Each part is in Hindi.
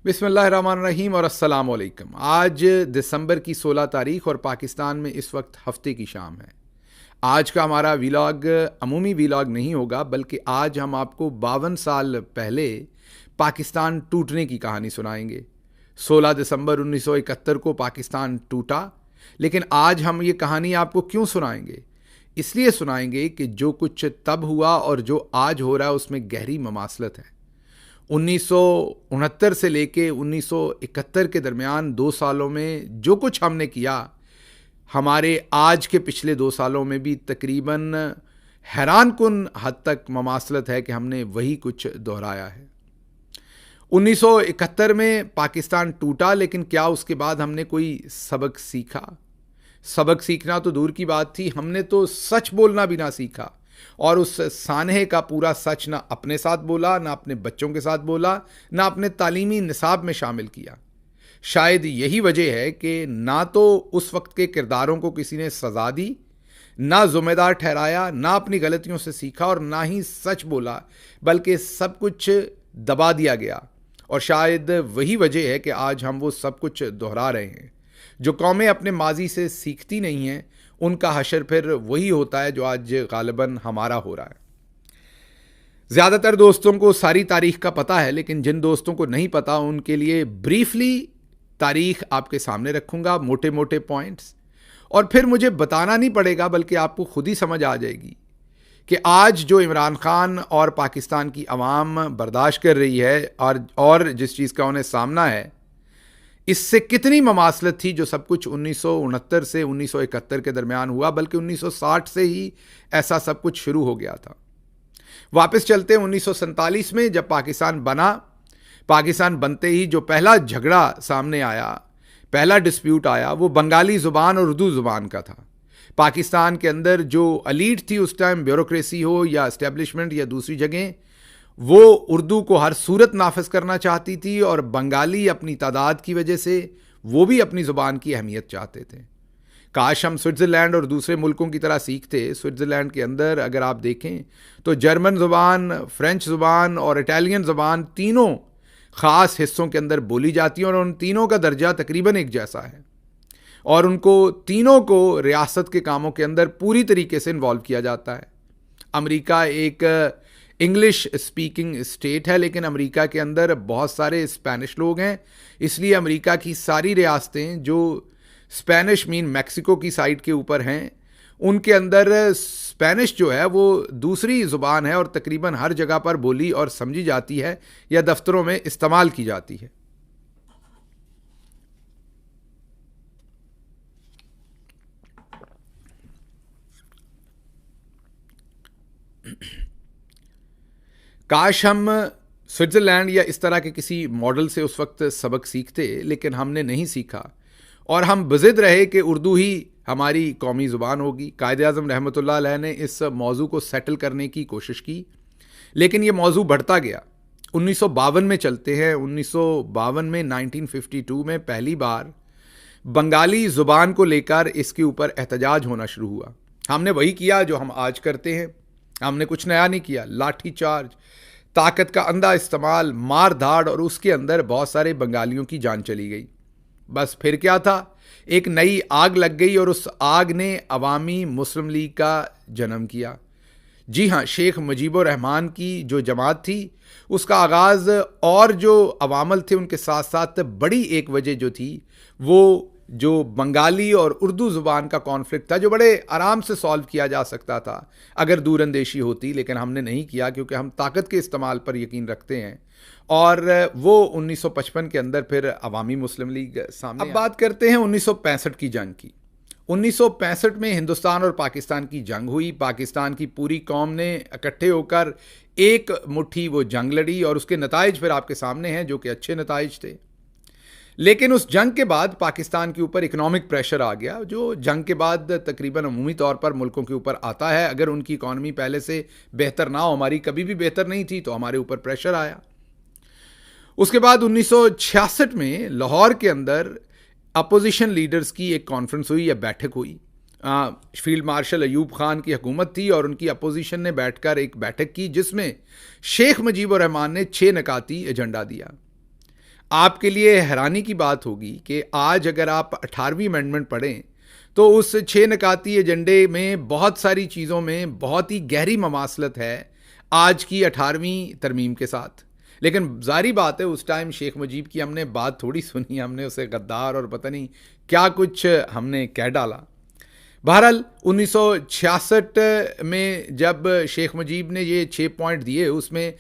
बिस्मिल्लाहिर्रहमानिर्रहीम और अस्सलाम वालेकुम। आज दिसंबर की 16 तारीख और पाकिस्तान में इस वक्त हफ्ते की शाम है। आज का हमारा वीलॉग अमूमी वीलॉग नहीं होगा, बल्कि आज हम आपको 52 साल पहले पाकिस्तान टूटने की कहानी सुनाएंगे। 16 दिसंबर 1971 को पाकिस्तान टूटा, लेकिन आज हम ये कहानी आपको क्यों सुनाएंगे? इसलिए सुनाएंगे कि जो कुछ तब हुआ और जो आज हो रहा है उसमें गहरी ममासलत है। 1969 से लेके 1971 के दरमियान 2 सालों में जो कुछ हमने किया, हमारे आज के पिछले 2 सालों में भी तकरीबन हैरानकुन हद तक ममासलत है कि हमने वही कुछ दोहराया है। 1971 में पाकिस्तान टूटा, लेकिन क्या उसके बाद हमने कोई सबक सीखा? सबक सीखना तो दूर की बात थी, हमने तो सच बोलना भी ना सीखा, और उस सानहे का पूरा सच ना अपने साथ बोला, ना अपने बच्चों के साथ बोला, ना अपने तालीमी निसाब में शामिल किया। शायद यही वजह है कि ना तो उस वक्त के किरदारों को किसी ने सजा दी, ना ज़िम्मेदार ठहराया, ना अपनी गलतियों से सीखा, और ना ही सच बोला, बल्कि सब कुछ दबा दिया गया। और शायद वही वजह है कि आज हम वो सब कुछ दोहरा रहे हैं। जो कौमें अपने माजी से सीखती नहीं हैं, उनका हशर फिर वही होता है जो आज गालिबन हमारा हो रहा है। ज़्यादातर दोस्तों को सारी तारीख का पता है, लेकिन जिन दोस्तों को नहीं पता उनके लिए ब्रीफली तारीख आपके सामने रखूंगा, मोटे मोटे पॉइंट्स, और फिर मुझे बताना नहीं पड़ेगा, बल्कि आपको खुद ही समझ आ जाएगी कि आज जो इमरान खान और पाकिस्तान की अवाम बर्दाश्त कर रही है और जिस चीज़ का उन्हें सामना है, इससे कितनी ममासलत थी जो सब कुछ 1969 से 1971 के दरमियान हुआ, बल्कि 1960 से ही ऐसा सब कुछ शुरू हो गया था। वापस चलते हैं 1947 में, जब पाकिस्तान बना। पाकिस्तान बनते ही जो पहला झगड़ा सामने आया, पहला डिस्प्यूट आया, वो बंगाली ज़ुबान और उर्दू ज़ुबान का था। पाकिस्तान के अंदर जो एलीट थी उस टाइम, ब्यूरोक्रेसी हो या इस्टेब्लिशमेंट या दूसरी जगह, वो उर्दू को हर सूरत नाफिज करना चाहती थी, और बंगाली अपनी तादाद की वजह से वो भी अपनी ज़ुबान की अहमियत चाहते थे। काश हम स्विट्ज़रलैंड और दूसरे मुल्कों की तरह सीखते। स्विट्ज़रलैंड के अंदर अगर आप देखें तो जर्मन ज़ुबान, फ्रेंच ज़ुबान और इटालियन ज़ुबान तीनों ख़ास हिस्सों के अंदर बोली जाती हैं, और उन तीनों का दर्जा तकरीबन एक जैसा है, और उनको तीनों को रियासत के कामों के अंदर पूरी तरीके से इन्वॉल्व किया जाता है। अमेरिका एक इंग्लिश स्पीकिंग स्टेट है, लेकिन अमेरिका के अंदर बहुत सारे स्पेनिश लोग हैं, इसलिए अमेरिका की सारी रियासतें जो स्पेनिश मीन मैक्सिको की साइड के ऊपर हैं, उनके अंदर स्पेनिश जो है वो दूसरी ज़ुबान है, और तकरीबन हर जगह पर बोली और समझी जाती है या दफ्तरों में इस्तेमाल की जाती है। काश हम स्विट्ज़रलैंड या इस तरह के किसी मॉडल से उस वक्त सबक सीखते, लेकिन हमने नहीं सीखा, और हम बज़िद रहे कि उर्दू ही हमारी कौमी ज़ुबान होगी। कायद-ए-आज़म रहमतुल्लाह अलैह ने इस मौजू को सेटल करने की कोशिश की, लेकिन ये मौजू बढ़ता गया। 1952 में चलते हैं। 1952 में 1952 में पहली बार बंगाली ज़ुबान को लेकर इसके ऊपर एहतजाज होना शुरू हुआ। हमने वही किया जो हम आज करते हैं, हमने कुछ नया नहीं किया। लाठी चार्ज, ताकत का अंधा इस्तेमाल, मार धाड़, और उसके अंदर बहुत सारे बंगालियों की जान चली गई। बस फिर क्या था, एक नई आग लग गई, और उस आग ने अवामी मुस्लिम लीग का जन्म किया। जी हाँ, शेख मुजीबुर रहमान की जो जमात थी उसका आगाज़, और जो अवामल थे उनके साथ साथ बड़ी एक वजह जो थी वो जो बंगाली और उर्दू ज़ुबान का कॉन्फ्लिक्ट था, जो बड़े आराम से सॉल्व किया जा सकता था अगर दूरअंदेशी होती, लेकिन हमने नहीं किया क्योंकि हम ताकत के इस्तेमाल पर यकीन रखते हैं। और वो 1955 के अंदर फिर अवामी मुस्लिम लीग सामने। अब बात करते हैं 1965 की जंग की। 1965 में हिंदुस्तान और पाकिस्तान की जंग हुई। पाकिस्तान की पूरी कौम ने इकट्ठे होकर एक मुट्ठी वो जंग लड़ी, और उसके नताइज फिर आपके सामने हैं, जो कि अच्छे नताइज थे। लेकिन उस जंग के बाद पाकिस्तान के ऊपर इकोनॉमिक प्रेशर आ गया, जो जंग के बाद तकरीबन अमूमी तौर पर मुल्कों के ऊपर आता है। अगर उनकी इकॉनमी पहले से बेहतर ना हो, हमारी कभी भी बेहतर नहीं थी, तो हमारे ऊपर प्रेशर आया। उसके बाद 1966 में लाहौर के अंदर अपोजिशन लीडर्स की एक कॉन्फ्रेंस हुई या बैठक हुई। फील्ड मार्शल अयूब खान की हुकूमत थी, और उनकी अपोजिशन ने बैठकर एक बैठक की, जिसमें शेख मुजीबुर रहमान ने 6 नकाती एजेंडा दिया। आपके लिए हैरानी की बात होगी कि आज अगर आप 18वीं अमेंडमेंट पढ़ें तो उस 6 निकाती एजेंडे में बहुत सारी चीज़ों में बहुत ही गहरी ममासलत है आज की 18वीं तरमीम के साथ। लेकिन जारी बात है उस टाइम शेख मुजीब की हमने बात थोड़ी सुनी, हमने उसे गद्दार और पता नहीं क्या कुछ हमने कह डाला। बहरहाल 1966 में जब शेख मुजीब ने ये 6 पॉइंट दिए, उसमें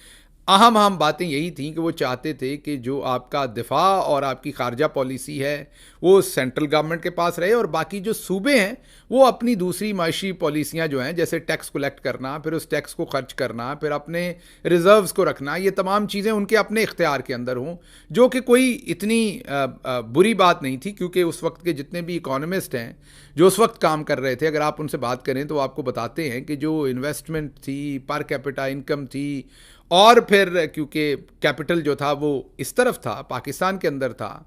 अहम बातें यही थी कि वो चाहते थे कि जो आपका दिफा और आपकी खारजा पॉलिसी है वो सेंट्रल गवर्नमेंट के पास रहे और बाकी जो सूबे हैं वो अपनी दूसरी माशी पॉलिसियां जो हैं, जैसे टैक्स कलेक्ट करना, फिर उस टैक्स को खर्च करना, फिर अपने रिजर्व्स को रखना, ये तमाम चीज़ें उनके अपने इख्तियार के अंदर हों, जो कि कोई इतनी बुरी बात नहीं थी, क्योंकि उस वक्त के जितने भी इकोनॉमिस्ट हैं जो उस वक्त काम कर रहे थे, अगर आप उनसे बात करें तो आपको बताते हैं कि जो इन्वेस्टमेंट थी, पर कैपिटा इनकम थी, और फिर क्योंकि कैपिटल जो था वो इस तरफ था, पाकिस्तान के अंदर था,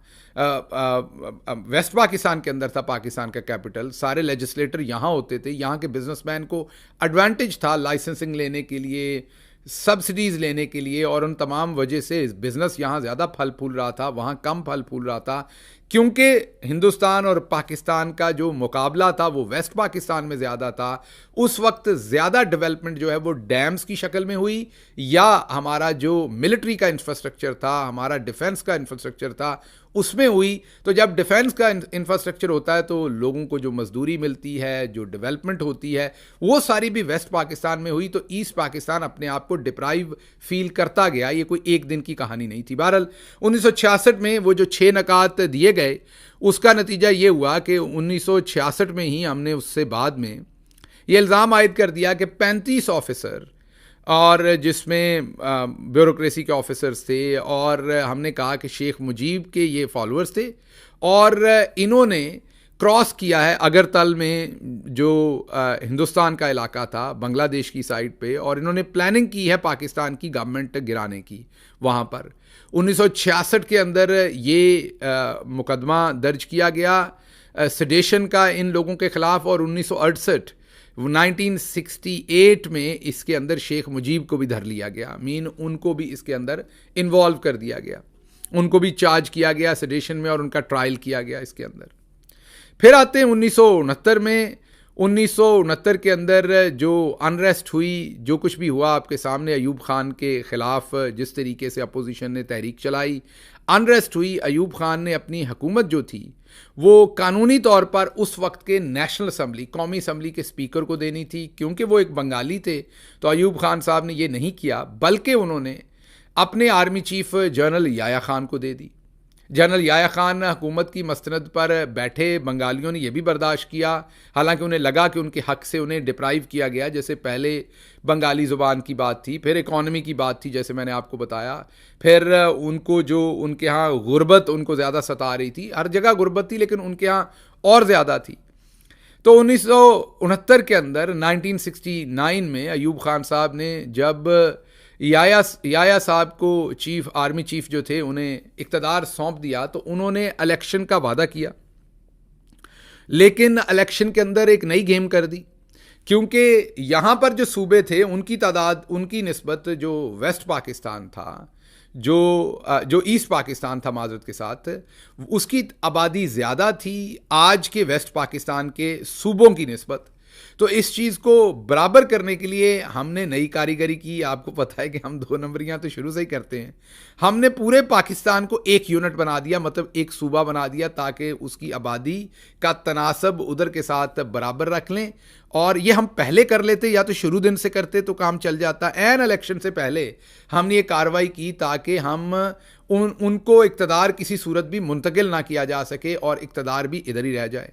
वेस्ट पाकिस्तान के अंदर था पाकिस्तान का कैपिटल, सारे लेजिस्लेटर यहाँ होते थे, यहाँ के बिजनेसमैन को एडवांटेज था लाइसेंसिंग लेने के लिए, सब्सिडीज़ लेने के लिए, और उन तमाम वजह से बिज़नेस यहाँ ज़्यादा फल फूल रहा था, वहाँ कम फल फूल रहा था, क्योंकि हिंदुस्तान और पाकिस्तान का जो मुकाबला था वो वेस्ट पाकिस्तान में ज़्यादा था। उस वक्त ज़्यादा डेवलपमेंट जो है वो डैम्स की शक्ल में हुई, या हमारा जो मिलिट्री का इंफ्रास्ट्रक्चर था, हमारा डिफेंस का इंफ्रास्ट्रक्चर था, उसमें हुई। तो जब डिफेंस का इंफ्रास्ट्रक्चर होता है तो लोगों को जो मजदूरी मिलती है, जो डेवलपमेंट होती है, वो सारी भी वेस्ट पाकिस्तान में हुई। तो ईस्ट पाकिस्तान अपने आप को डिप्राइव फील करता गया, ये कोई एक दिन की कहानी नहीं थी। बहरहाल 1966 में वो जो 6 नकात दिए गए, उसका नतीजा ये हुआ कि 1966 में ही हमने उससे बाद में ये इल्ज़ाम आयद कर दिया कि 35 ऑफिसर, और जिसमें ब्यूरोक्रेसी के ऑफिसर्स थे, और हमने कहा कि शेख मुजीब के ये फॉलोअर्स थे, और इन्होंने क्रॉस किया है अगरतल में जो हिंदुस्तान का इलाका था बांग्लादेश की साइड पे, और इन्होंने प्लानिंग की है पाकिस्तान की गवर्नमेंट गिराने की वहाँ पर। 1966 के अंदर ये मुकदमा दर्ज किया गया सेडेशन का इन लोगों के ख़िलाफ़, और 1968 में इसके अंदर शेख मुजीब को भी धर लिया गया, मीन उनको भी इसके अंदर इन्वॉल्व कर दिया गया, उनको भी चार्ज किया गया सेडेशन में, और उनका ट्रायल किया गया इसके अंदर। फिर आते हैं 1969 में। 1969 के अंदर जो अनरेस्ट हुई, जो कुछ भी हुआ आपके सामने, अयूब खान के ख़िलाफ़ जिस तरीके से अपोजिशन ने तहरीक चलाई, अनरेस्ट हुई। अयूब खान ने अपनी हुकूमत जो थी वो कानूनी तौर पर उस वक्त के नेशनल असम्बली, कौमी असम्बली के स्पीकर को देनी थी, क्योंकि वो एक बंगाली थे। तो अयूब खान साहब ने ये नहीं किया, बल्कि उन्होंने अपने आर्मी चीफ जनरल याया खान को दे दी। जनरल याया खान हुकूमत की मस्तनद पर बैठे बंगालियों ने यह भी बर्दाश्त किया, हालांकि उन्हें लगा कि उनके हक से उन्हें डिप्राइव किया गया। जैसे पहले बंगाली ज़ुबान की बात थी, फिर इकॉनमी की बात थी, जैसे मैंने आपको बताया, फिर उनको जो उनके यहाँ गुर्बत उनको ज़्यादा सता रही थी, हर जगह गुर्बत थी लेकिन उनके यहाँ और ज़्यादा थी। तो 1969 के अंदर 1969 में अयूब खान साहब ने जब याया साहब को आर्मी चीफ जो थे उन्हें इक़्तिदार सौंप दिया, तो उन्होंने इलेक्शन का वादा किया, लेकिन इलेक्शन के अंदर एक नई गेम कर दी, क्योंकि यहाँ पर जो सूबे थे उनकी तादाद, उनकी निस्बत जो वेस्ट पाकिस्तान था, जो ईस्ट पाकिस्तान था माजरत के साथ, उसकी आबादी ज़्यादा थी आज के वेस्ट पाकिस्तान के सूबों की निस्बत। तो इस चीज़ को बराबर करने के लिए हमने नई कारीगरी की। आपको पता है कि हम 2 नंबरियाँ तो शुरू से ही करते हैं। हमने पूरे पाकिस्तान को एक यूनिट बना दिया, मतलब एक सूबा बना दिया, ताकि उसकी आबादी का तनासब उधर के साथ बराबर रख लें। और ये हम पहले कर लेते, या तो शुरू दिन से करते तो काम चल जाता। एन इलेक्शन से पहले हमने ये कार्रवाई की ताकि हम उनको इक़्तिदार किसी सूरत भी मुंतकिल ना किया जा सके और इक़्तिदार भी इधर ही रह जाए।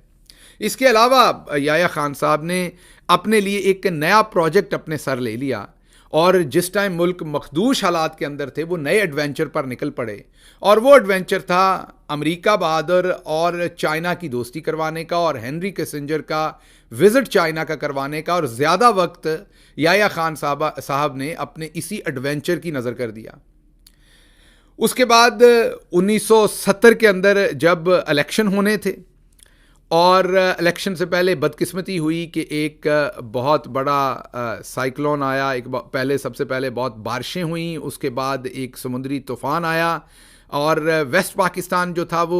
इसके अलावा याया खान साहब ने अपने लिए एक नया प्रोजेक्ट अपने सर ले लिया, और जिस टाइम मुल्क मखदूश हालात के अंदर थे वो नए एडवेंचर पर निकल पड़े, और वो एडवेंचर था अमेरिका बहादुर और चाइना की दोस्ती करवाने का, और हेनरी किसिंजर का विज़िट चाइना का करवाने का। और ज़्यादा वक्त याया खान साहब ने अपने इसी एडवेंचर की नज़र कर दिया। उसके बाद 1970 के अंदर जब इलेक्शन होने थे, और इलेक्शन से पहले बदकिस्मती हुई कि एक बहुत बड़ा साइक्लोन आया, सबसे पहले बहुत बारिशें हुई, उसके बाद एक समुद्री तूफ़ान आया, और वेस्ट पाकिस्तान जो था वो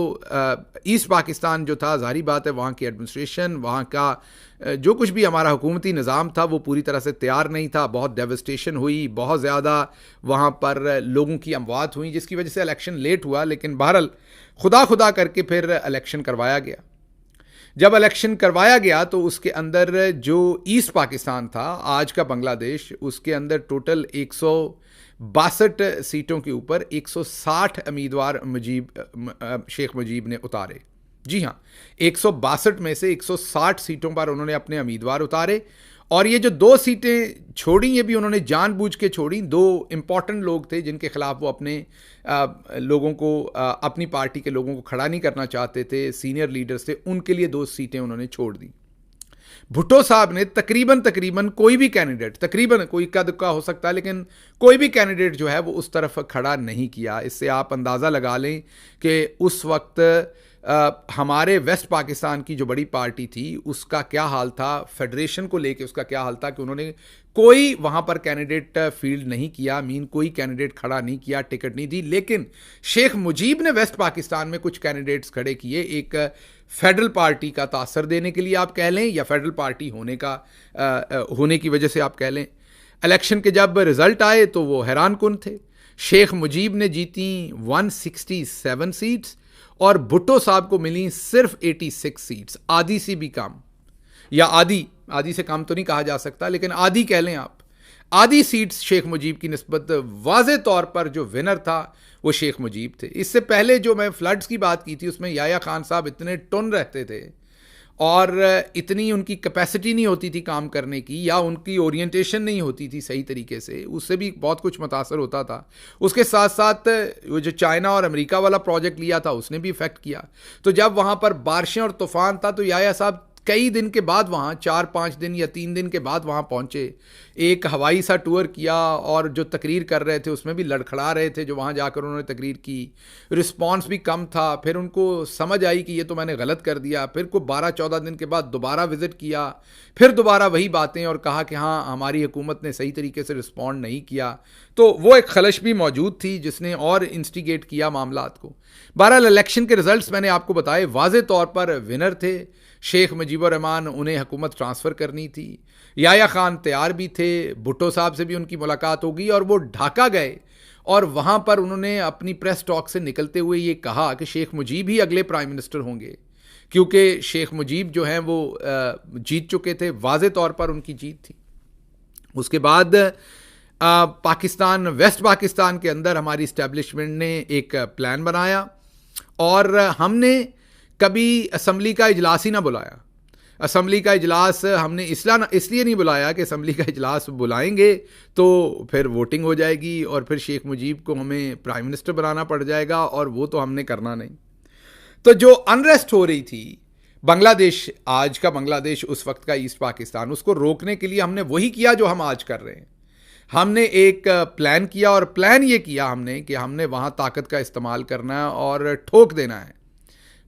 ईस्ट पाकिस्तान जो था, ज़ाहिर बात है वहाँ की एडमिनिस्ट्रेशन, वहाँ का जो कुछ भी हमारा हुकूमती निज़ाम था वो पूरी तरह से तैयार नहीं था। बहुत डेवस्टेशन हुई, बहुत ज़्यादा वहाँ पर लोगों की अमवात हुई, जिसकी वजह से इलेक्शन लेट हुआ। लेकिन बहरहाल खुदा खुदा करके फिर इलेक्शन करवाया गया। जब इलेक्शन करवाया गया तो उसके अंदर जो ईस्ट पाकिस्तान था, आज का बांग्लादेश, उसके अंदर टोटल 162 सीटों के ऊपर 160 उम्मीदवार शेख मुजीब ने उतारे। जी हाँ, 162 में से 160 सीटों पर उन्होंने अपने उम्मीदवार उतारे। और ये जो 2 सीटें छोड़ी, ये भी उन्होंने जानबूझ के छोड़ी। 2 इम्पॉर्टेंट लोग थे जिनके खिलाफ वो अपने लोगों को, अपनी पार्टी के लोगों को खड़ा नहीं करना चाहते थे, सीनियर लीडर्स थे, उनके लिए 2 सीटें उन्होंने छोड़ दी। भुट्टो साहब ने तकरीबन कोई भी कैंडिडेट, तकरीबन कोई इक्का दुक्का हो सकता है, लेकिन कोई भी कैंडिडेट जो है वो उस तरफ खड़ा नहीं किया। इससे आप अंदाज़ा लगा लें कि उस वक्त हमारे वेस्ट पाकिस्तान की जो बड़ी पार्टी थी उसका क्या हाल था, फेडरेशन को लेके उसका क्या हाल था कि उन्होंने कोई वहाँ पर कैंडिडेट फील्ड नहीं किया, कोई कैंडिडेट खड़ा नहीं किया, टिकट नहीं दी। लेकिन शेख मुजीब ने वेस्ट पाकिस्तान में कुछ कैंडिडेट्स खड़े किए, एक फेडरल पार्टी का तासर देने के लिए आप कह लें, या फेडरल पार्टी होने की वजह से आप कह लें। इलेक्शन के जब रिजल्ट आए तो वो हैरान कुन थे। शेख मुजीब ने जीती 167 सीट्स और भुट्टो साहब को मिली सिर्फ 86 सीट्स, आधी से भी कम, या आधी से कम तो नहीं कहा जा सकता, लेकिन आधी कह लें आप। आधी सीट्स शेख मुजीब की निस्बत वाज़े तौर पर जो विनर था वो शेख मुजीब थे। इससे पहले जो मैं फ्लड्स की बात की थी उसमें याया खान साहब इतने टुन रहते थे और इतनी उनकी कैपेसिटी नहीं होती थी काम करने की, या उनकी ओरिएंटेशन नहीं होती थी सही तरीके से, उससे भी बहुत कुछ मुतासर होता था। उसके साथ साथ वो जो चाइना और अमेरिका वाला प्रोजेक्ट लिया था उसने भी इफेक्ट किया। तो जब वहाँ पर बारिशें और तूफान था तो याया साहब कई दिन के बाद वहाँ, 4-5 दिन या 3 दिन के बाद वहाँ पहुँचे, एक हवाई सा टूर किया और जो तकरीर कर रहे थे उसमें भी लड़खड़ा रहे थे जो वहाँ जाकर उन्होंने तकरीर की। रिस्पांस भी कम था। फिर उनको समझ आई कि ये तो मैंने गलत कर दिया। फिर को 12-14 दिन के बाद दोबारा विज़िट किया, फिर दोबारा वही बातें और कहा कि हाँ हमारी हुकूमत ने सही तरीके से रिस्पॉन्ड नहीं किया। तो वो एक खलश भी मौजूद थी जिसने और इंस्टिगेट किया मामलात को। बहरहाल इलेक्शन के रिजल्ट्स मैंने आपको बताए, वाज़े तौर पर विनर थे शेख मुजीबुर रहमान, उन्हें हुकूमत ट्रांसफ़र करनी थी। याया खान तैयार भी थे, भुट्टो साहब से भी उनकी मुलाकात हो गई और वो ढाका गए और वहाँ पर उन्होंने अपनी प्रेस टॉक से निकलते हुए ये कहा कि शेख मुजीब ही अगले प्राइम मिनिस्टर होंगे, क्योंकि शेख मुजीब जो हैं वो जीत चुके थे, वाज़े तौर पर उनकी जीत थी। उसके बाद पाकिस्तान, वेस्ट पाकिस्तान के अंदर हमारी इस्टेब्लिशमेंट ने एक प्लान बनाया और हमने कभी असम्बली का इजलास ही ना बुलाया। असम्बली का इजलास हमने इसलिए नहीं बुलाया कि असम्बली का इजलास बुलाएंगे तो फिर वोटिंग हो जाएगी और फिर शेख मुजीब को हमें प्राइम मिनिस्टर बनाना पड़ जाएगा, और वो तो हमने करना नहीं। तो जो अनरेस्ट हो रही थी बांग्लादेश, आज का बांग्लादेश, उस वक्त का ईस्ट पाकिस्तान, उसको रोकने के लिए हमने वही किया जो हम आज कर रहे हैं। हमने एक प्लान किया और प्लान ये किया हमने कि हमने वहाँ ताकत का इस्तेमाल करना है और ठोक देना है,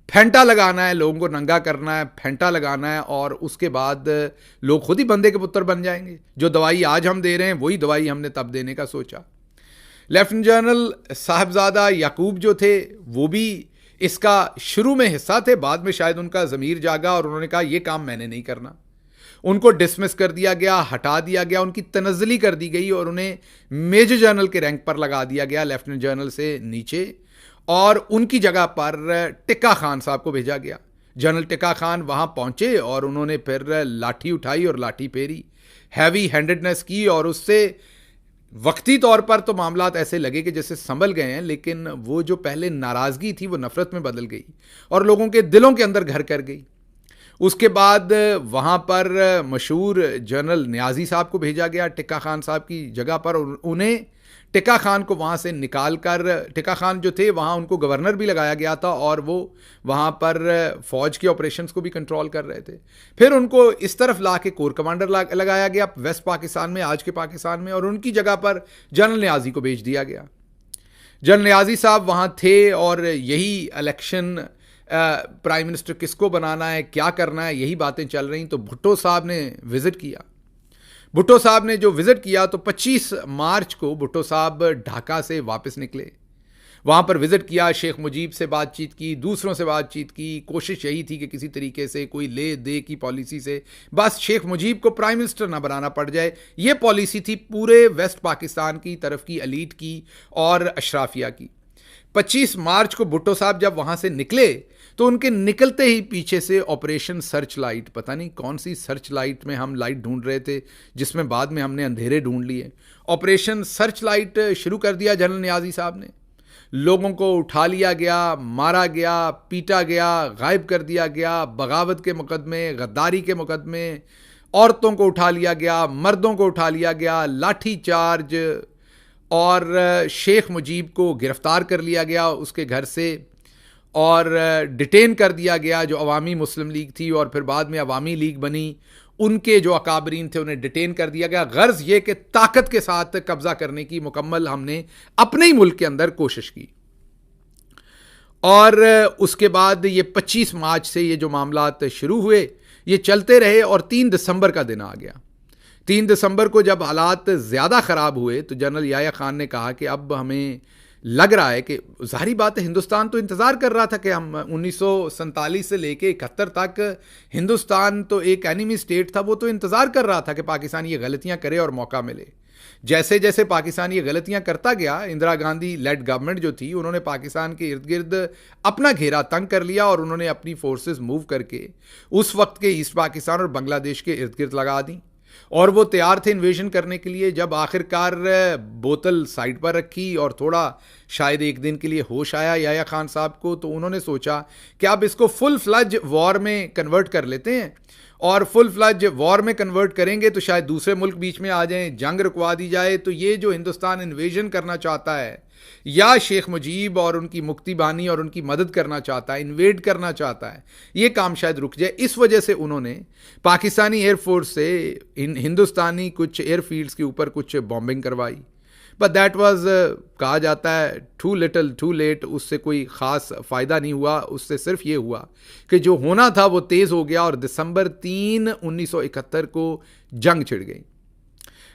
फेंटा लगाना है, लोगों को नंगा करना है, फेंटा लगाना है, और उसके बाद लोग खुद ही बंदे के पुत्र बन जाएंगे। जो दवाई आज हम दे रहे हैं वही दवाई हमने तब देने का सोचा। लेफ्टिनेंट जनरल साहबजादा याकूब जो थे वो भी इसका शुरू में हिस्सा थे, बाद में शायद उनका ज़मीर जागा और उन्होंने कहा यह काम मैंने नहीं करना। उनको डिसमिस कर दिया गया, हटा दिया गया, उनकी तनज़्ज़ुली कर दी गई और उन्हें मेजर जनरल के रैंक पर लगा दिया गया, लेफ्टिनेंट जनरल से नीचे, और उनकी जगह पर टिक्का खान साहब को भेजा गया। जनरल टिक्का खान वहाँ पहुँचे और उन्होंने फिर लाठी उठाई और लाठी फेरी, हैवी हैंडेडनेस की, और उससे वक्ती तौर पर तो मामलात ऐसे लगे कि जैसे संभल गए हैं, लेकिन वो जो पहले नाराज़गी थी वो नफ़रत में बदल गई और लोगों के दिलों के अंदर घर कर गई। उसके बाद वहाँ पर मशहूर जनरल न्याजी साहब को भेजा गया टिक्का खान साहब की जगह पर। उन्हें टिक्का खान को वहाँ से निकाल कर, टिक्का खान जो थे वहाँ उनको गवर्नर भी लगाया गया था और वो वहाँ पर फ़ौज के ऑपरेशंस को भी कंट्रोल कर रहे थे। फिर उनको इस तरफ ला के कोर कमांडर लगाया गया वेस्ट पाकिस्तान में, आज के पाकिस्तान में, और उनकी जगह पर जनरल न्याजी को भेज दिया गया। जनरल न्याजी साहब वहाँ थे और यही इलेक्शन, प्राइम मिनिस्टर किसको बनाना है, क्या करना है, यही बातें चल रही। तो भुट्टो साहब ने विज़िट किया। भुट्टो साहब ने जो विज़िट किया तो 25 मार्च को भुट्टो साहब ढाका से वापस निकले वहाँ पर विज़िट किया, शेख मुजीब से बातचीत की, दूसरों से बातचीत की। कोशिश यही थी कि किसी तरीके से कोई ले दे की पॉलिसी से बस शेख मुजीब को प्राइम मिनिस्टर ना बनाना पड़ जाए। ये पॉलिसी थी पूरे वेस्ट पाकिस्तान की तरफ की एलीट की और अशराफिया की। 25 मार्च को भुट्टो साहब जब वहाँ से निकले तो उनके निकलते ही पीछे से ऑपरेशन सर्च लाइट, पता नहीं कौन सी सर्च लाइट में हम लाइट ढूंढ रहे थे जिसमें बाद में हमने अंधेरे ढूंढ लिए, ऑपरेशन सर्च लाइट शुरू कर दिया जनरल नियाज़ी साहब ने। लोगों को उठा लिया गया, मारा गया, पीटा गया, गायब कर दिया गया, बगावत के मुकदमे, गद्दारी के मुकदमे, औरतों को उठा लिया गया, मर्दों को उठा लिया गया, लाठी चार्ज, और शेख मुजीब को गिरफ्तार कर लिया गया उसके घर से और डिटेन कर दिया गया, जो अवामी मुस्लिम लीग थी और फिर बाद में अवामी लीग बनी, उनके जो अकाबरीन थे उन्हें डिटेन कर दिया गया। गर्ज ये कि ताकत के साथ कब्जा करने की मुकम्मल हमने अपने ही मुल्क के अंदर कोशिश की। और उसके बाद ये 25 मार्च से ये जो मामलात शुरू हुए ये चलते रहे और 3 दिसंबर का दिन आ गया। 3 दिसंबर को जब हालात ज़्यादा ख़राब हुए तो जनरल याह्या खान ने कहा कि अब हमें लग रहा है कि ज़ाहिर बात है, हिंदुस्तान तो इंतज़ार कर रहा था कि हम 1947 से लेके 71 तक हिंदुस्तान तो एक एनिमी स्टेट था, वो तो इंतज़ार कर रहा था कि पाकिस्तान ये गलतियां करे और मौका मिले। जैसे जैसे पाकिस्तान ये गलतियां करता गया, इंदिरा गांधी लेड गवर्नमेंट जो थी उन्होंने पाकिस्तान के इर्द गिर्द अपना घेरा तंग कर लिया और उन्होंने अपनी फोर्सेस मूव करके उस वक्त के ईस्ट पाकिस्तान और बांग्लादेश के इर्द गिर्द लगा दी और वो तैयार थे इन्वेजन करने के लिए। जब आखिरकार बोतल साइड पर रखी और थोड़ा शायद एक दिन के लिए होश आया याह्या खान साहब को, तो उन्होंने सोचा कि अब इसको फुल फ्लज वॉर में कन्वर्ट कर लेते हैं और फुल फ्लज वॉर में कन्वर्ट करेंगे तो शायद दूसरे मुल्क बीच में आ जाएं, जंग रुकवा दी जाए, तो ये जो हिंदुस्तान इन्वेजन करना चाहता है या शेख मुजीब और उनकी मुक्ति बानी और उनकी मदद करना चाहता है, इन्वेड करना चाहता है, ये काम शायद रुक जाए। इस वजह से उन्होंने पाकिस्तानी एयरफोर्स से हिंदुस्तानी कुछ एयरफील्ड्स के ऊपर कुछ बॉम्बिंग करवाई। बट दैट वाज कहा जाता है टू लिटल टू लेट, उससे कोई ख़ास फ़ायदा नहीं हुआ। उससे सिर्फ ये हुआ कि जो होना था वो तेज़ हो गया और दिसंबर 3, 1971 को जंग छिड़ गई।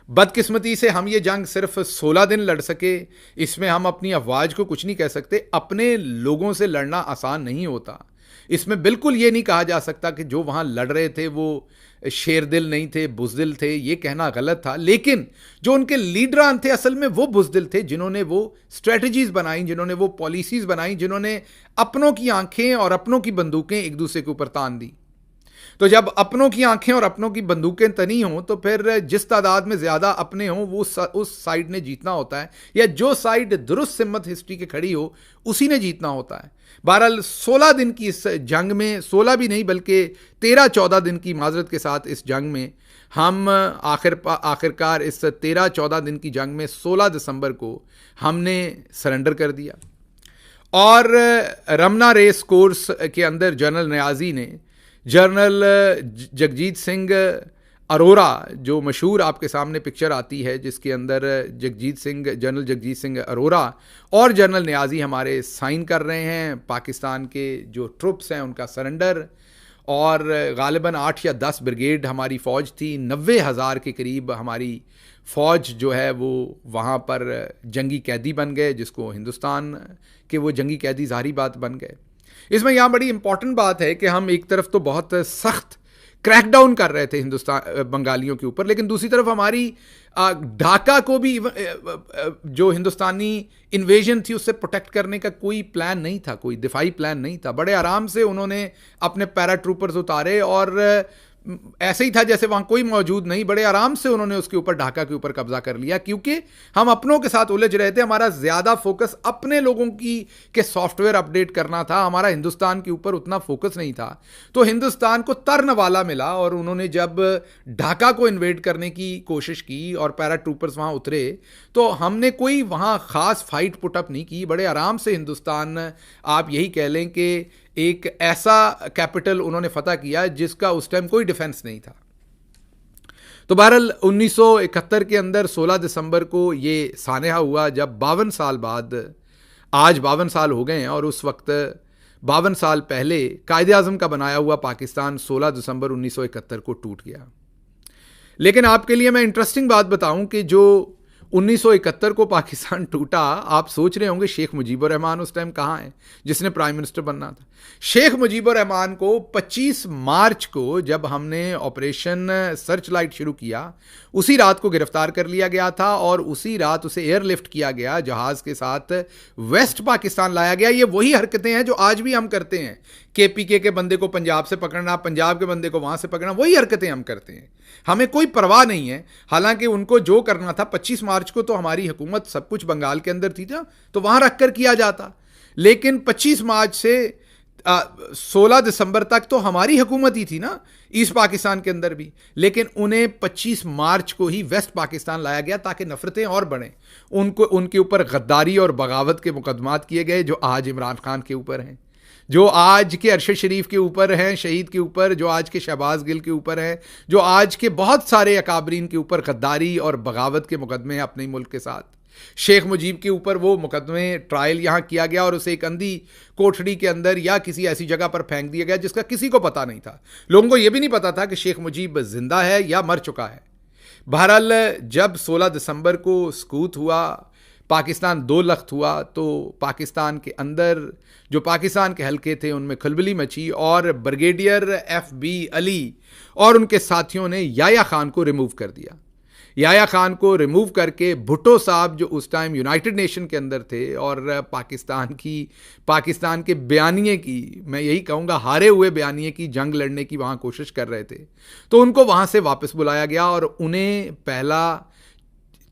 बदकिस्मती से हम ये जंग सिर्फ 16 दिन लड़ सके। इसमें हम अपनी अफवाज को कुछ नहीं कह सकते। अपने लोगों से लड़ना आसान नहीं होता। इसमें बिल्कुल ये नहीं कहा जा सकता कि जो वहाँ लड़ रहे थे वो शेरदिल नहीं थे, बुज़दिल थे, ये कहना गलत था। लेकिन जो उनके लीडरान थे असल में वो बुज़दिल थे, जिन्होंने वो स्ट्रेटजीज़ बनाई, जिन्होंने वो पॉलिसीज़ बनाई, जिन्होंने अपनों की आंखें और अपनों की बंदूकें एक दूसरे के ऊपर तान दी। तो जब अपनों की आंखें और अपनों की बंदूकें तनी हों तो फिर जिस तादाद में ज़्यादा अपने हों वो उस साइड ने जीतना होता है, या जो साइड दुरुस्त सिम्मत हिस्ट्री के खड़ी हो उसी ने जीतना होता है। बहरहाल 16 दिन की इस जंग में, 16 भी नहीं बल्कि 13-14 दिन की माजरत के साथ इस जंग में हम आखिरकार इस 13-14 दिन की जंग में 16 दिसंबर को हमने सरेंडर कर दिया। और रमना रेस कोर्स के अंदर जनरल नियाज़ी ने जनरल जगजीत सिंह अरोरा, जो मशहूर आपके सामने पिक्चर आती है जिसके अंदर जनरल जगजीत सिंह अरोरा और जनरल नियाज़ी हमारे साइन कर रहे हैं पाकिस्तान के जो ट्रुप्स हैं उनका सरेंडर। और गालिबन 8 या 10 ब्रिगेड हमारी फ़ौज थी, 90,000 के करीब हमारी फ़ौज जो है वो वहाँ पर जंगी कैदी बन गए, जिसको हिंदुस्तान के वो जंगी कैदी ज़ाहिर बात बन गए। इसमें यहाँ बड़ी इंपॉर्टेंट बात है कि हम एक तरफ तो बहुत सख्त क्रैकडाउन कर रहे थे हिंदुस्तान बंगालियों के ऊपर, लेकिन दूसरी तरफ हमारी ढाका को भी जो हिंदुस्तानी इन्वेजन थी उससे प्रोटेक्ट करने का कोई प्लान नहीं था, कोई दिफाई प्लान नहीं था। बड़े आराम से उन्होंने अपने पैराट्रूपर्स उतारे और ऐसे ही था जैसे वहाँ कोई मौजूद नहीं, बड़े आराम से उन्होंने उसके ऊपर ढाका के ऊपर कब्जा कर लिया, क्योंकि हम अपनों के साथ उलझ रहे थे। हमारा ज़्यादा फोकस अपने लोगों की के सॉफ्टवेयर अपडेट करना था, हमारा हिंदुस्तान के ऊपर उतना फोकस नहीं था। तो हिंदुस्तान को तरनवाला मिला और उन्होंने जब ढाका को इन्वेड करने की कोशिश की और पैराट्रूपर्स वहाँ उतरे तो हमने कोई वहाँ ख़ास फाइट पुटअप नहीं की। बड़े आराम से हिंदुस्तान, आप यही कह लें कि एक ऐसा कैपिटल उन्होंने फतह किया जिसका उस टाइम कोई डिफेंस नहीं था। तो बहरहाल 1971 के अंदर 16 दिसंबर को ये सानहा हुआ जब 52 साल बाद, आज 52 साल हो गए हैं और उस वक्त 52 साल पहले कायदे आज़म का बनाया हुआ पाकिस्तान 16 दिसंबर 1971 को टूट गया। लेकिन आपके लिए मैं इंटरेस्टिंग बात बताऊं कि जो 1971 को पाकिस्तान टूटा। आप सोच रहे होंगे शेख मुजीबुर रहमान उस टाइम कहाँ है, जिसने प्राइम मिनिस्टर बनना था। शेख मुजीबुर रहमान को 25 मार्च को जब हमने ऑपरेशन सर्च लाइट शुरू किया, उसी रात को गिरफ्तार कर लिया गया था और उसी रात उसे एयरलिफ्ट किया गया, जहाज के साथ वेस्ट पाकिस्तान लाया गया। ये वही हरकतें हैं जो आज भी हम करते हैं। केपीके के बंदे को पंजाब से पकड़ना, पंजाब के बंदे को वहां से पकड़ना, वही हरकतें हम करते हैं। हमें कोई परवाह नहीं है। हालांकि उनको जो करना था 25 मार्च को तो हमारी हुकूमत सब कुछ बंगाल के अंदर थी ना, तो वहां रखकर किया जाता। लेकिन 25 मार्च से 16 दिसंबर तक तो हमारी हुकूमत ही थी ना ईस्ट पाकिस्तान के अंदर भी। लेकिन उन्हें 25 मार्च को ही वेस्ट पाकिस्तान लाया गया ताकि नफरतें और बढ़ें। उनके ऊपर गद्दारी और बगावत के मुकदमात किए गए, जो आज इमरान खान के ऊपर हैं, जो आज के अरशद शरीफ के ऊपर हैं, शहीद के ऊपर, जो आज के शहबाज गिल के ऊपर हैं, जो आज के बहुत सारे अकाबरीन के ऊपर गद्दारी और बगावत के मुकदमे हैं अपने मुल्क के साथ। शेख मुजीब के ऊपर वो मुकदमे ट्रायल यहाँ किया गया और उसे एक अंधी कोठड़ी के अंदर या किसी ऐसी जगह पर फेंक दिया गया जिसका किसी को पता नहीं था। लोगों को यह भी नहीं पता था कि शेख मुजीब जिंदा है या मर चुका है। बहरहाल जब 16 दिसंबर को सकूत हुआ, पाकिस्तान दो लख्त हुआ, तो पाकिस्तान के अंदर जो पाकिस्तान के हल्के थे उनमें खलबली मची और ब्रिगेडियर FB अली और उनके साथियों ने याया खान को रिमूव कर दिया। याया खान को रिमूव करके भुट्टो साहब, जो उस टाइम यूनाइटेड नेशन के अंदर थे और पाकिस्तान के बयानिए की, मैं यही कहूँगा हारे हुए बयानिए की जंग लड़ने की वहाँ कोशिश कर रहे थे, तो उनको वहाँ से वापस बुलाया गया और उन्हें पहला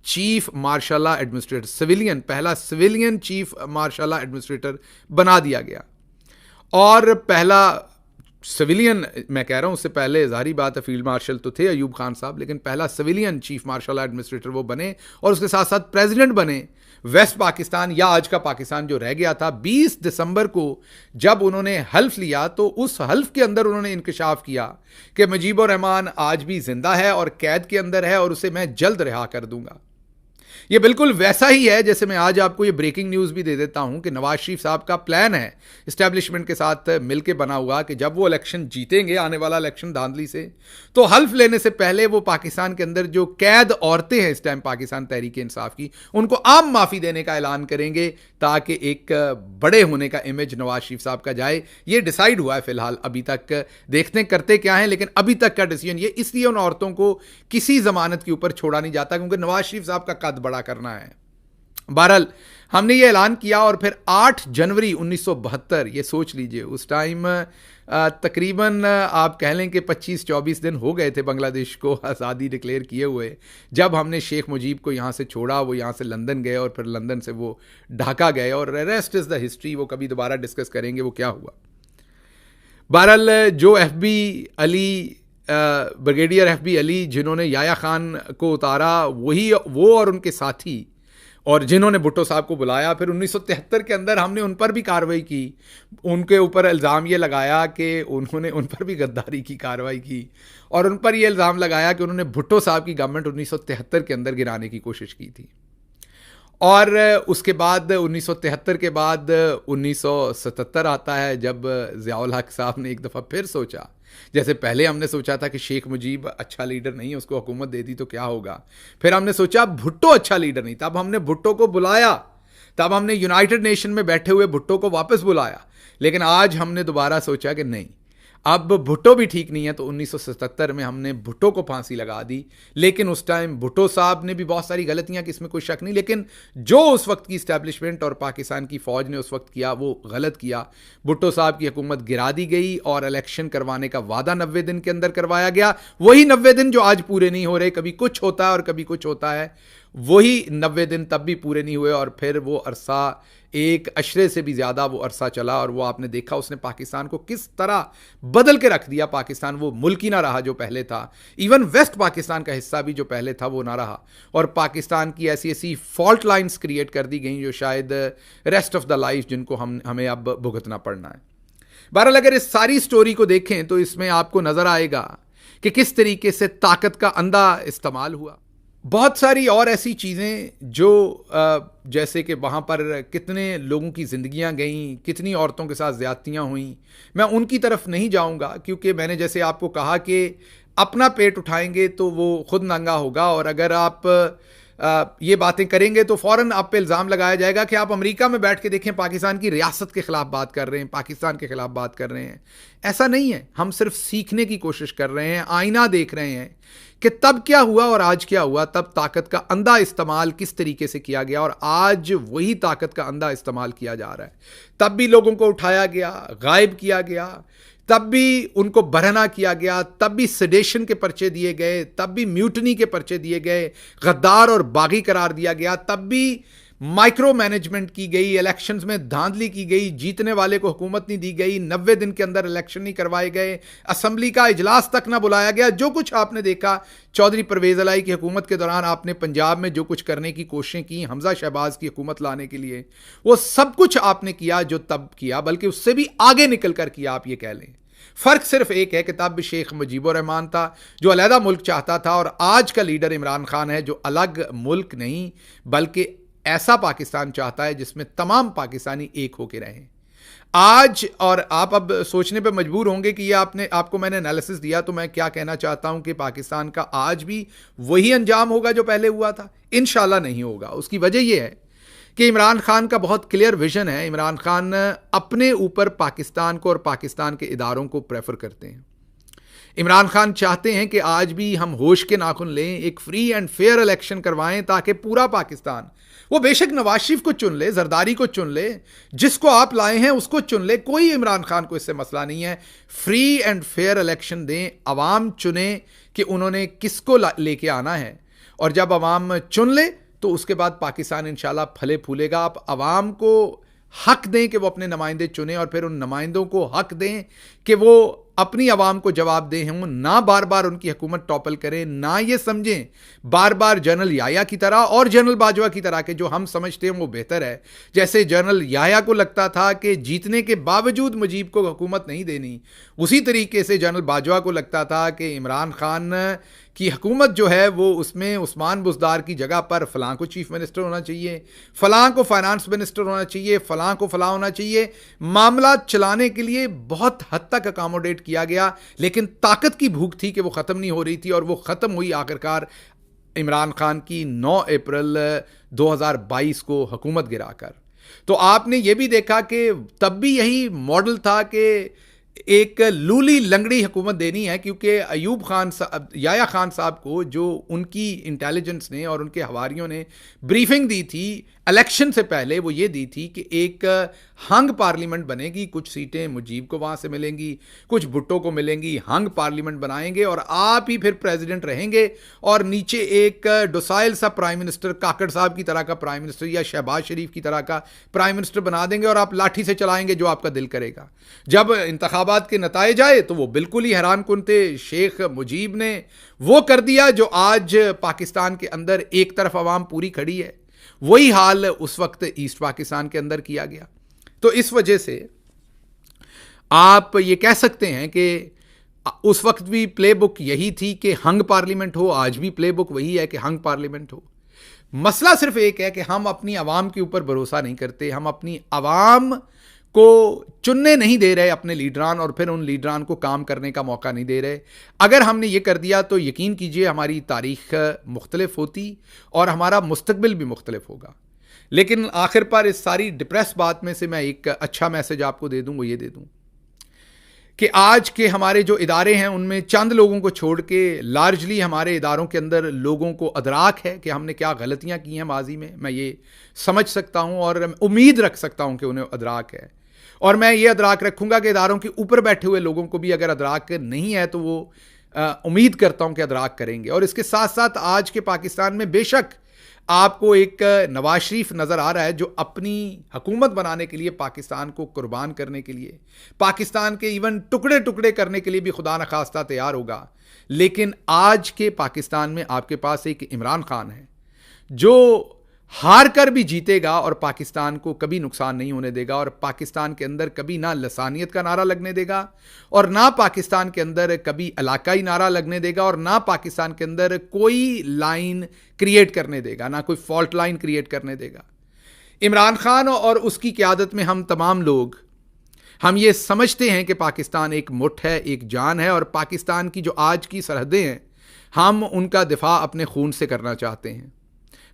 चीफ मार्शल एडमिनिस्ट्रेटर, पहला सिविलियन चीफ मार्शल एडमिनिस्ट्रेटर बना दिया गया। और पहला सिविलियन, मैं कह रहा हूं उससे पहले जाहिर बात है फील्ड मार्शल तो थे अयूब खान साहब, लेकिन पहला सिविलियन चीफ मार्शल एडमिनिस्ट्रेटर वो बने और उसके साथ साथ प्रेसिडेंट बने वेस्ट पाकिस्तान या आज का पाकिस्तान जो रह गया था। 20 दिसंबर को जब उन्होंने हल्फ लिया तो उस हल्फ के अंदर उन्होंने इंकशाफ किया कि मुजीबुर रहमान आज भी जिंदा है और कैद के अंदर है और उसे मैं जल्द रिहा कर दूंगा। ये बिल्कुल वैसा ही है जैसे मैं आज आपको ये ब्रेकिंग न्यूज़ भी दे देता हूं कि नवाज शरीफ साहब का प्लान है इस्टेब्लिशमेंट के साथ मिलकर बना हुआ कि जब वो इलेक्शन जीतेंगे, आने वाला इलेक्शन धांधली से, तो हल्फ लेने से पहले वो पाकिस्तान के अंदर जो कैद औरतें हैं इस टाइम पाकिस्तान तहरीक इंसाफ की, उनको आम माफ़ी देने का ऐलान करेंगे ताकि एक बड़े होने का इमेज नवाज शरीफ साहब का जाए। ये डिसाइड हुआ है फिलहाल, अभी तक देखते हैं करते क्या है, लेकिन अभी तक का डिसीजन ये, इसलिए उन औरतों को किसी जमानत के ऊपर छोड़ा नहीं जाता क्योंकि नवाज शरीफ साहब का कद बड़ा करना है। बहरहाल हमने ये ऐलान किया और फिर 8 जनवरी 1972, ये सोच लीजिए उस टाइम तकरीबन आप कह लें कि 25-24 दिन हो गए थे बांग्लादेश को आज़ादी डिक्लेयर किए हुए, जब हमने शेख मुजीब को यहाँ से छोड़ा। वो यहाँ से लंदन गए और फिर लंदन से वो ढाका गए और रेस्ट इज़ द हिस्ट्री, वो कभी दोबारा डिस्कस करेंगे वो क्या हुआ। बहरहाल जो FB Ali, brigadier FB Ali जिन्होंने याया खान को उतारा, वो और उनके साथी और जिन्होंने भुट्टो साहब को बुलाया, फिर 1973 के अंदर हमने उन पर भी कार्रवाई की। उनके ऊपर इल्ज़ाम ये लगाया कि उन्होंने उन पर भी गद्दारी की कार्रवाई की और उन पर ये इल्ज़ाम लगाया कि उन्होंने भुट्टो साहब की गवर्नमेंट 1973 के अंदर गिराने की कोशिश की थी। और उसके बाद 1973 के बाद 1977 आता है जब ज़ियाउल हक साहब ने एक दफ़ा फिर सोचा, जैसे पहले हमने सोचा था कि शेख मुजीब अच्छा लीडर नहीं है, उसको हुकूमत दे दी तो क्या होगा, फिर हमने सोचा भुट्टो अच्छा लीडर नहीं, तब हमने भुट्टो को बुलाया, तब हमने यूनाइटेड नेशन में बैठे हुए भुट्टो को वापस बुलाया। लेकिन आज हमने दोबारा सोचा कि नहीं, अब भुट्टो भी ठीक नहीं है, तो 1977 में हमने भुट्टो को फांसी लगा दी। लेकिन उस टाइम भुट्टो साहब ने भी बहुत सारी गलतियां की, इसमें कोई शक नहीं, लेकिन जो उस वक्त की इस्टेब्लिशमेंट और पाकिस्तान की फ़ौज ने उस वक्त किया वो गलत किया। भुट्टो साहब की हुकूमत गिरा दी गई और इलेक्शन करवाने का वादा 90 दिन के अंदर करवाया गया। वही 90 दिन जो आज पूरे नहीं हो रहे, कभी कुछ होता है और कभी कुछ होता है, वही 90 दिन तब भी पूरे नहीं हुए और फिर वो अरसा एक अशरे से भी ज़्यादा वो अरसा चला और वो आपने देखा उसने पाकिस्तान को किस तरह बदल के रख दिया। पाकिस्तान वो मुल्क ही ना रहा जो पहले था, इवन वेस्ट पाकिस्तान का हिस्सा भी जो पहले था वो ना रहा और पाकिस्तान की ऐसी ऐसी फॉल्ट लाइंस क्रिएट कर दी गई जो शायद रेस्ट ऑफ द लाइफ जिनको हमें अब भुगतना पड़ना है। बहरहाल अगर इस सारी स्टोरी को देखें तो इसमें आपको नज़र आएगा कि किस तरीके से ताकत का अंधा इस्तेमाल हुआ। बहुत सारी और ऐसी चीज़ें जो जैसे कि वहाँ पर कितने लोगों की ज़िंदगियाँ गईं, कितनी औरतों के साथ ज़्यादतियाँ हुईं, मैं उनकी तरफ नहीं जाऊँगा क्योंकि मैंने जैसे आपको कहा कि अपना पेट उठाएंगे तो वो खुद नंगा होगा और अगर आप ये बातें करेंगे तो फौरन आप पे इल्ज़ाम लगाया जाएगा कि आप अमेरिका में बैठ के देखें पाकिस्तान की रियासत के ख़िलाफ़ बात कर रहे हैं, पाकिस्तान के ख़िलाफ़ बात कर रहे हैं। ऐसा नहीं है, हम सिर्फ सीखने की कोशिश कर रहे हैं, आईना देख रहे हैं कि तब क्या हुआ और आज क्या हुआ, तब ताकत का अंधा इस्तेमाल किस तरीके से किया गया और आज वही ताकत का अंधा इस्तेमाल किया जा रहा है। तब भी लोगों को उठाया गया, गायब किया गया, तब भी उनको बरहना किया गया, तब भी सेडेशन के पर्चे दिए गए, तब भी म्यूटनी के पर्चे दिए गए, गद्दार और बागी करार दिया गया, तब भी माइक्रो मैनेजमेंट की गई, इलेक्शंस में धांधली की गई, जीतने वाले को हुकूमत नहीं दी गई, 90 दिन के अंदर इलेक्शन नहीं करवाए गए, असेंबली का इजलास तक ना बुलाया गया। जो कुछ आपने देखा चौधरी परवेज अलाई की हुकूमत के दौरान, आपने पंजाब में जो कुछ करने की कोशिशें की हमजा शहबाज की हुकूमत लाने के लिए, वो सब कुछ आपने किया जो तब किया, बल्कि उससे भी आगे निकल कर किया, आप ये कह लें। फ़र्क सिर्फ एक है कि तब भी शेख मुजीबुर रहमान था जो अलहदा मुल्क चाहता था, और आज का लीडर इमरान खान है जो अलग मुल्क नहीं बल्कि ऐसा पाकिस्तान चाहता है जिसमें तमाम पाकिस्तानी एक होकर रहें। आज, और आप अब सोचने पे मजबूर होंगे कि ये आपको मैंने एनालिसिस दिया तो मैं क्या कहना चाहता हूं कि पाकिस्तान का आज भी वही अंजाम होगा जो पहले हुआ था? इंशाल्लाह नहीं होगा। उसकी वजह यह है कि इमरान खान का बहुत क्लियर विजन है। इमरान खान अपने ऊपर पाकिस्तान को और पाकिस्तान के इदारों को प्रेफर करते हैं। इमरान खान चाहते हैं कि आज भी हम होश के नाखुन लें, एक फ्री एंड फेयर इलेक्शन करवाएं ताकि पूरा पाकिस्तान, वो बेशक नवाज शरीफ को चुन ले, जरदारी को चुन ले, जिसको आप लाए हैं उसको चुन ले, कोई इमरान खान को इससे मसला नहीं है। फ्री एंड फेयर इलेक्शन दें, अवाम चुने कि उन्होंने किसको लेके आना है, और जब अवाम चुन ले तो उसके बाद पाकिस्तान इंशाल्लाह फले फूलेगा। आप अवाम को हक दें कि वो अपने नुमाइंदे चुने, और फिर उन नुमाइंदों को हक दें कि वो अपनी आवाम को जवाब दें। हम ना बार बार उनकी हुकूमत टॉपल करें, ना ये समझें बार बार जनरल याया की तरह और जनरल बाजवा की तरह के जो हम समझते हैं वो बेहतर है। जैसे जनरल याया को लगता था कि जीतने के बावजूद मुजीब को हुकूमत नहीं देनी, उसी तरीके से जनरल बाजवा को लगता था कि इमरान खान की हुकूमत जो है वो उसमें उस्मान बुज़दार की जगह पर फ़लाँ को चीफ मिनिस्टर होना चाहिए, फ़लाँ को फाइनेंस मिनिस्टर होना चाहिए, फ़लाँ को फ़लाँ होना चाहिए। मामला चलाने के लिए बहुत हद तक अकामोडेट किया गया, लेकिन ताकत की भूख थी कि वो ख़त्म नहीं हो रही थी, और वो ख़त्म हुई आखिरकार इमरान खान की 9 अप्रैल 2022 को हुकूमत गिराकर। तो आपने ये भी देखा कि तब भी यही मॉडल था कि एक लूली लंगड़ी हुकूमत देनी है, क्योंकि अयूब खान साहब, याया खान साहब को जो उनकी इंटेलिजेंस ने और उनके हवारियों ने ब्रीफिंग दी थी इलेक्शन से पहले, वो ये दी थी कि एक हंग पार्लियामेंट बनेगी, कुछ सीटें मुजीब को वहाँ से मिलेंगी, कुछ भुट्टो को मिलेंगी, हंग पार्लियामेंट बनाएंगे और आप ही फिर प्रेसिडेंट रहेंगे, और नीचे एक डोसाइल सा प्राइम मिनिस्टर, काकड़ साहब की तरह का प्राइम मिनिस्टर या शहबाज शरीफ की तरह का प्राइम मिनिस्टर बना देंगे, और आप लाठी से चलाएंगे जो आपका दिल करेगा। जब इंतखाबात के नताइज आए तो वो बिल्कुल ही हैरान कुन थे। शेख मुजीब ने वो कर दिया जो आज पाकिस्तान के अंदर एक तरफ अवाम पूरी खड़ी है, वही हाल उस वक्त ईस्ट पाकिस्तान के अंदर किया गया। तो इस वजह से आप ये कह सकते हैं कि उस वक्त भी प्लेबुक यही थी कि हंग पार्लियामेंट हो, आज भी प्लेबुक वही है कि हंग पार्लियामेंट हो। मसला सिर्फ एक है कि हम अपनी आवाम के ऊपर भरोसा नहीं करते, हम अपनी आवाम को चुनने नहीं दे रहे अपने लीडरान, और फिर उन लीडरान को काम करने का मौका नहीं दे रहे। अगर हमने ये कर दिया तो यकीन कीजिए हमारी तारीख मुख्तलिफ होती और हमारा मुस्तकबिल भी मुख्तलिफ होगा। लेकिन आखिर पर इस सारी डिप्रेस बात में से मैं एक अच्छा मैसेज आपको दे दूं, वो ये दे दूं कि आज के हमारे जो इदारे हैं उनमें चंद लोगों को छोड़ के लार्जली हमारे इदारों के अंदर लोगों को अदराक है कि हमने क्या गलतियां की हैं माजी में। मैं ये समझ सकता हूं और उम्मीद रख सकता हूं कि उन्हें अदराक है, और मैं ये अदराक रखूंगा कि इदारों के ऊपर बैठे हुए लोगों को भी अगर अदराक नहीं है तो वो उम्मीद करता हूं कि अदराक करेंगे। और इसके साथ साथ आज के पाकिस्तान में बेशक आपको एक नवाज शरीफ नज़र आ रहा है जो अपनी हुकूमत बनाने के लिए, पाकिस्तान को कुर्बान करने के लिए, पाकिस्तान के इवन टुकड़े टुकड़े करने के लिए भी खुदा न खास्ता तैयार होगा। लेकिन आज के पाकिस्तान में आपके पास एक इमरान खान है जो हार कर भी जीतेगा और पाकिस्तान को कभी नुकसान नहीं होने देगा, और पाकिस्तान के अंदर कभी ना लसानियत का नारा लगने देगा, और ना पाकिस्तान के अंदर कभी इलाकाई नारा लगने देगा, और ना पाकिस्तान के अंदर कोई लाइन क्रिएट करने देगा, ना कोई फॉल्ट लाइन क्रिएट करने देगा। इमरान खान और उसकी क़यादत में हम तमाम लोग, हम ये समझते हैं कि पाकिस्तान एक मुठ है, एक जान है, और पाकिस्तान की जो आज की सरहदें हैं हम उनका दिफा अपने खून से करना चाहते हैं।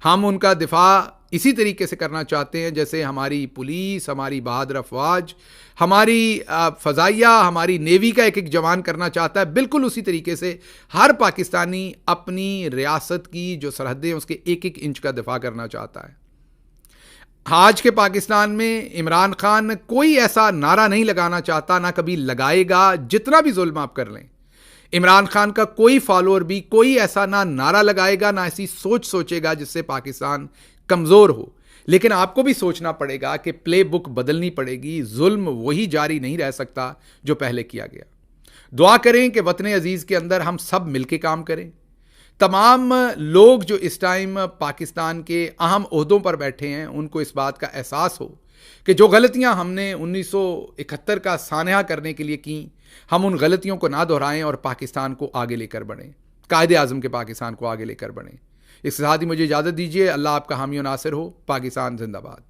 हम उनका दिफा इसी तरीके से करना चाहते हैं जैसे हमारी पुलिस, हमारी बहादुर अफवाज, हमारी फ़ज़ाइया, हमारी नेवी का एक एक जवान करना चाहता है। बिल्कुल उसी तरीके से हर पाकिस्तानी अपनी रियासत की जो सरहदें हैं उसके एक एक इंच का दिफा करना चाहता है। आज के पाकिस्तान में इमरान खान कोई ऐसा नारा नहीं लगाना चाहता, ना कभी लगाएगा, जितना भी जुल्म आप कर लें। इमरान खान का कोई फॉलोअर भी कोई ऐसा ना नारा लगाएगा, ना ऐसी सोच सोचेगा जिससे पाकिस्तान कमज़ोर हो। लेकिन आपको भी सोचना पड़ेगा कि प्ले बुक बदलनी पड़ेगी। जुल्म वही जारी नहीं रह सकता जो पहले किया गया। दुआ करें कि वतन अजीज़ के अंदर हम सब मिलके काम करें। तमाम लोग जो इस टाइम पाकिस्तान के अहम ओहदों पर बैठे हैं उनको इस बात का एहसास हो कि जो गलतियां हमने 1971 का सानहा करने के लिए की, हम उन गलतियों को ना दोहराएं और पाकिस्तान को आगे लेकर बढ़ें, कायदे आज़म के पाकिस्तान को आगे लेकर बढ़ें। इसके साथ ही मुझे इजाज़त दीजिए। अल्लाह आपका हामी और नासिर हो। पाकिस्तान जिंदाबाद।